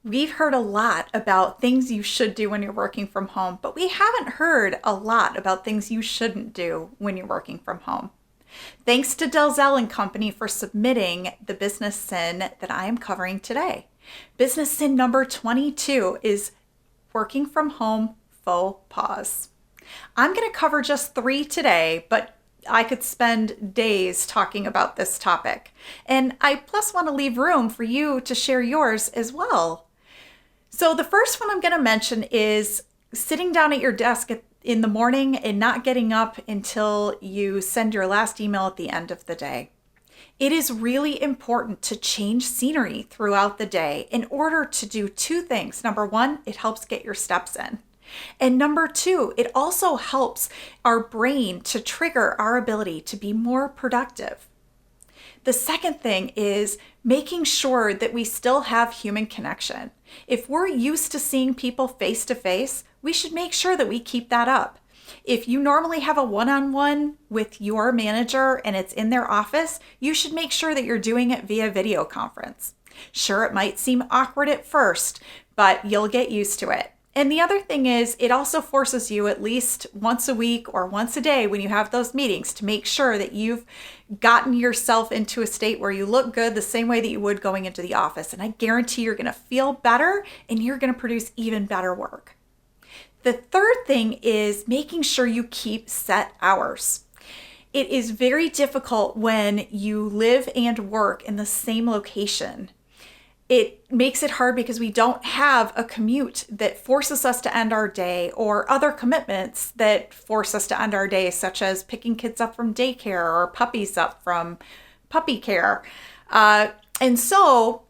We've heard a lot about things you should do when you're working from home, but we haven't heard a lot about things you shouldn't do when you're working from home. Thanks to Dalziel and Company for submitting the business sin that I am covering today. Business sin number 22 is working from home faux pas. I'm going to cover just 3 today, but I could spend days talking about this topic. And I plus want to leave room for you to share yours as well. So the first one I'm going to mention is sitting down at your desk in the morning and not getting up until you send your last email at the end of the day. It is really important to change scenery throughout the day in order to do 2 things. Number 1, it helps get your steps in. And number 2, it also helps our brain to trigger our ability to be more productive. The second thing is making sure that we still have human connection. If we're used to seeing people face to face, we should make sure that we keep that up. If you normally have a one-on-one with your manager and it's in their office, you should make sure that you're doing it via video conference. Sure, it might seem awkward at first, but you'll get used to it. And the other thing is, it also forces you at least once a week or once a day when you have those meetings to make sure that you've gotten yourself into a state where you look good the same way that you would going into the office. And I guarantee you're going to feel better and you're going to produce even better work. The third thing is making sure you keep set hours. It is very difficult when you live and work in the same location. It makes it hard because we don't have a commute that forces us to end our day or other commitments that force us to end our day, such as picking kids up from daycare or puppies up from puppy care. And so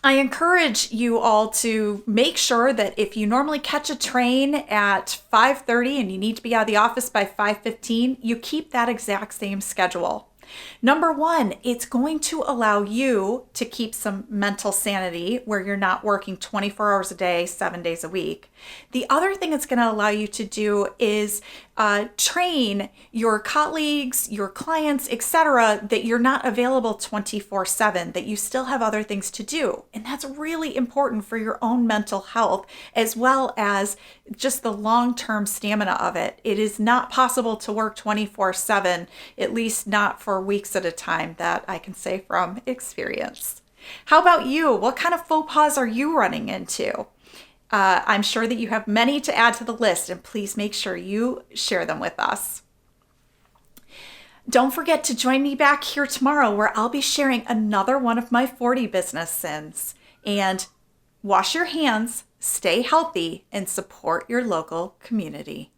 I encourage you all to make sure that if you normally catch a train at 5:30 and you need to be out of the office by 5:15, you keep that exact same schedule. Number 1, it's going to allow you to keep some mental sanity where you're not working 24 hours a day, 7 days a week. The other thing it's going to allow you to do is train your colleagues, your clients, etc., that you're not available 24/7, that you still have other things to do. And that's really important for your own mental health as well as just the long-term stamina of it. It is not possible to work 24/7, at least not for weeks at a time, that I can say from experience. How about you? What kind of faux pas are you running into? I'm sure that you have many to add to the list, and please make sure you share them with us. Don't forget to join me back here tomorrow where I'll be sharing another one of my 40 business sins. And wash your hands, stay healthy, and support your local community.